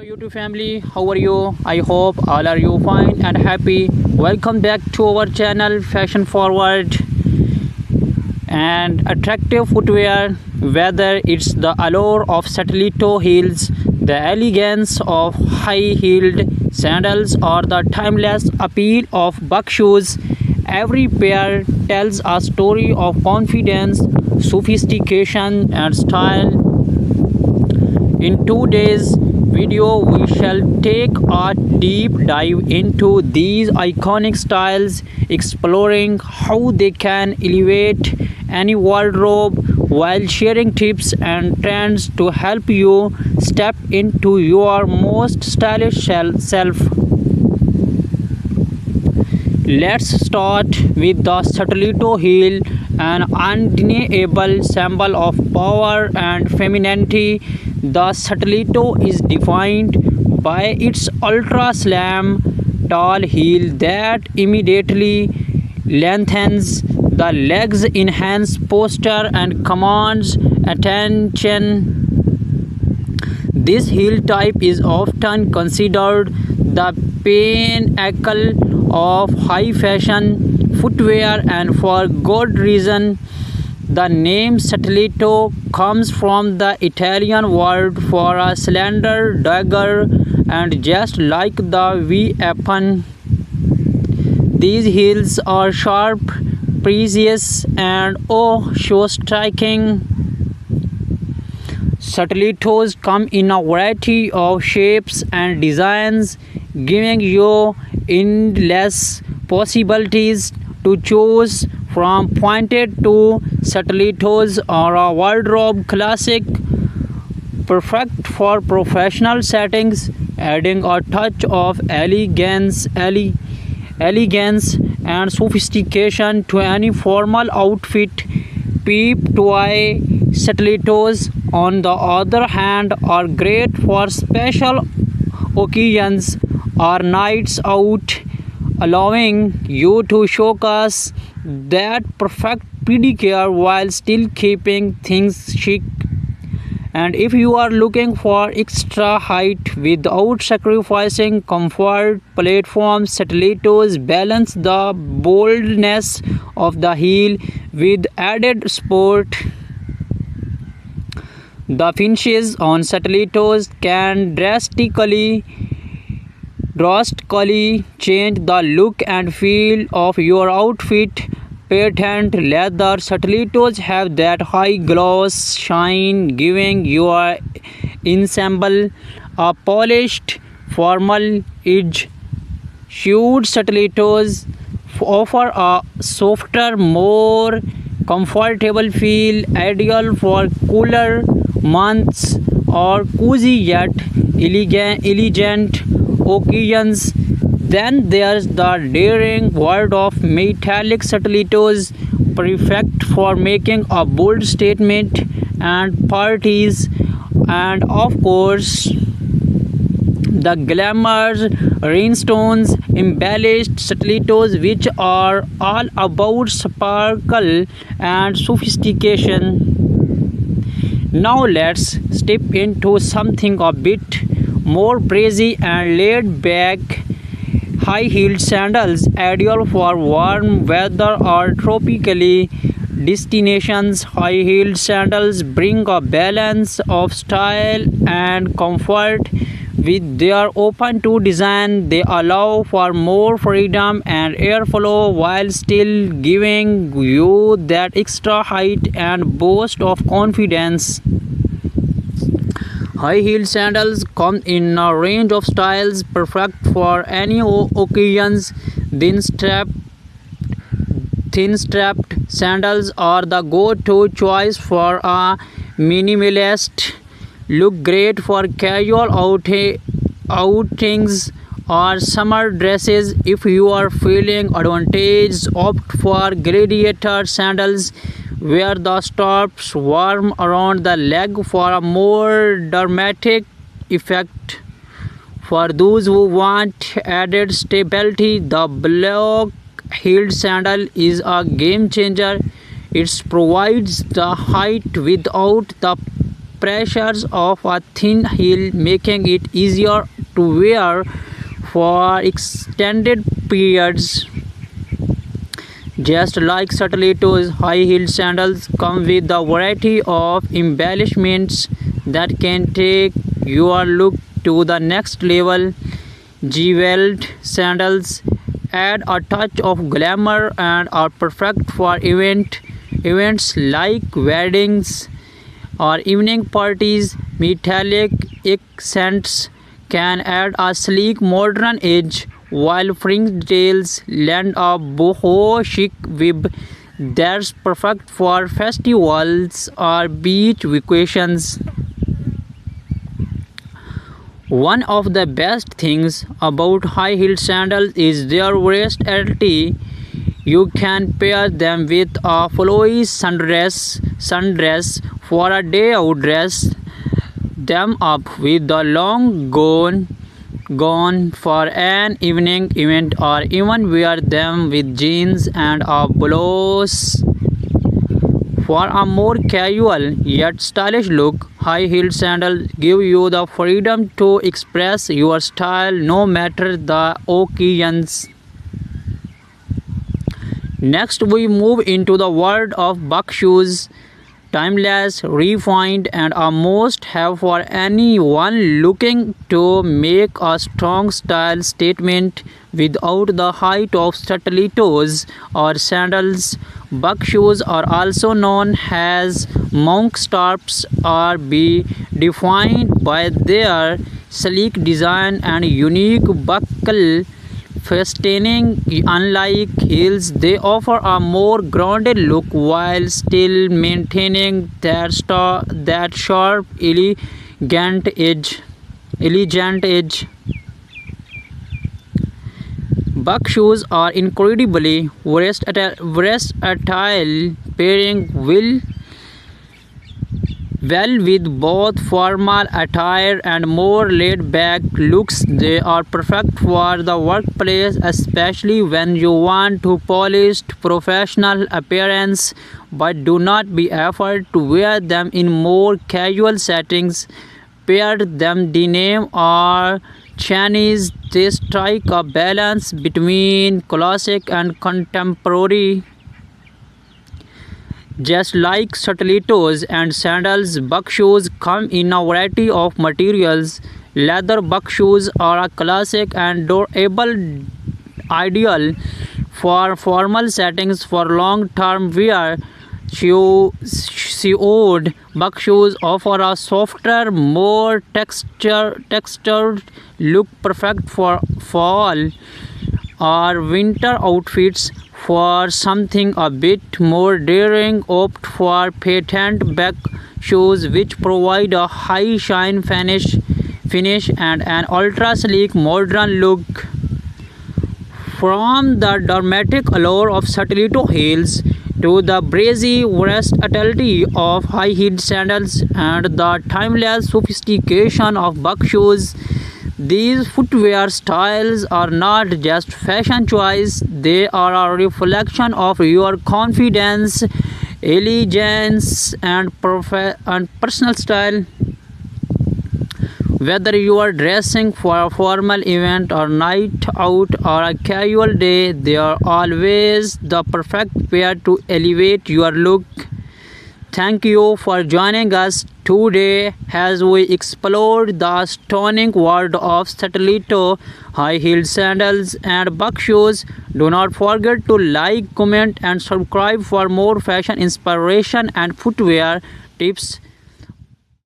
YouTube family, how are you? I hope all are you fine and happy. Welcome back to our channel Fashion Forward and attractive footwear. Whether it's the allure of stiletto heels, the elegance of high-heeled sandals, or the timeless appeal of buck shoes, every pair tells a story of confidence, sophistication, and style. In today's video, we shall take a deep dive into these iconic styles, exploring how they can elevate any wardrobe while sharing tips and trends to help you step into your most stylish self. Let's start with the stiletto heel, an undeniable symbol of power and femininity. The stiletto is defined by its ultra slim tall heel that immediately lengthens the legs, enhance posture, and commands attention. This heel type is often considered the pinnacle of high fashion footwear, and for good reason. The name stiletto comes from the Italian word for a slender dagger, and just like the weapon, these heels are sharp, precious, and so striking. Stilettos come in a variety of shapes and designs, giving you endless possibilities to choose from. Pointed to stilettos are a wardrobe classic, perfect for professional settings, adding a touch of elegance and sophistication to any formal outfit. Peep toy stilettos, on the other hand, are great for special occasions or nights out, allowing you to showcase that perfect pedicure while still keeping things chic. And if you are looking for extra height without sacrificing comfort, platform stilettos balance the boldness of the heel with added sport. The finishes on stilettos can drastically change the look and feel of your outfit. Patent leather stilettos have that high gloss shine, giving your ensemble a polished, formal edge. Shoed stilettos offer a softer, more comfortable feel, ideal for cooler months or cozy yet elegant occasions. Then there's the daring world of metallic stilettos, perfect for making a bold statement and parties. And of course, the glamour rhinestones embellished stilettos, which are all about sparkle and sophistication. Now let's step into something a bit more breezy and laid back. High-heeled sandals, ideal for warm weather or tropical destinations. High-heeled sandals bring a balance of style and comfort. With their open-toe design, they allow for more freedom and airflow while still giving you that extra height and boost of confidence. High-heeled sandals come in a range of styles, perfect for any occasions. Thin-strapped sandals are the go-to choice for a minimalist look, great for casual outings or summer dresses. If you are feeling advantageous, opt for gladiator sandals, where the straps warm around the leg for a more dramatic effect. For those who want added stability, the block-heeled sandal is a game changer. It provides the height without the pressures of a thin heel, making it easier to wear for extended periods. Just like Satellito's high-heeled sandals come with a variety of embellishments that can take your look to the next level. Jeweled sandals add a touch of glamour and are perfect for events like weddings or evening parties. Metallic accents can add a sleek modern edge, while fringtails lend a boho chic vibe that's perfect for festivals or beach vacations. One of the best things about high-heeled sandals is their versatility. You can pair them with a flowy sundress for a day out, dress them up with the long gown for an evening event, or even wear them with jeans and a blouse for a more casual yet stylish look. High-heeled sandals give you the freedom to express your style no matter the occasions. Next, we move into the world of buck shoes. Timeless, refined, and a must-have for anyone looking to make a strong style statement without the height of stilettos or sandals. Buck shoes are also known as monk straps or be defined by their sleek design and unique buckle fastening. Unlike heels, they offer a more grounded look while still maintaining that sharp, elegant edge. Buck shoes are incredibly versatile, pairing well with both formal attire and more laid-back looks. They are perfect for the workplace, especially when you want to polished professional appearance, but do not be afraid to wear them in more casual settings. Pair them denim or Chinese, they strike a balance between classic and contemporary. Just like stilettos and sandals, buck shoes come in a variety of materials. Leather buck shoes are a classic and durable, ideal for formal settings. For long-term wear, Suede buck shoes offer a softer, more textured look, perfect for fall or winter outfits. For something a bit more daring, opt for patent buck shoes, which provide a high shine finish and an ultra sleek modern look. From the dramatic allure of stiletto heels to the breezy versatility of high-heeled sandals and the timeless sophistication of buck shoes, these footwear styles are not just fashion choice, they are a reflection of your confidence, elegance, and personal style. Whether you are dressing for a formal event or night out or a casual day, they are always the perfect pair to elevate your look. Thank you for joining us today as we explored the stunning world of stiletto, high-heeled sandals, and buck shoes. Do not forget to like, comment, and subscribe for more fashion inspiration and footwear tips.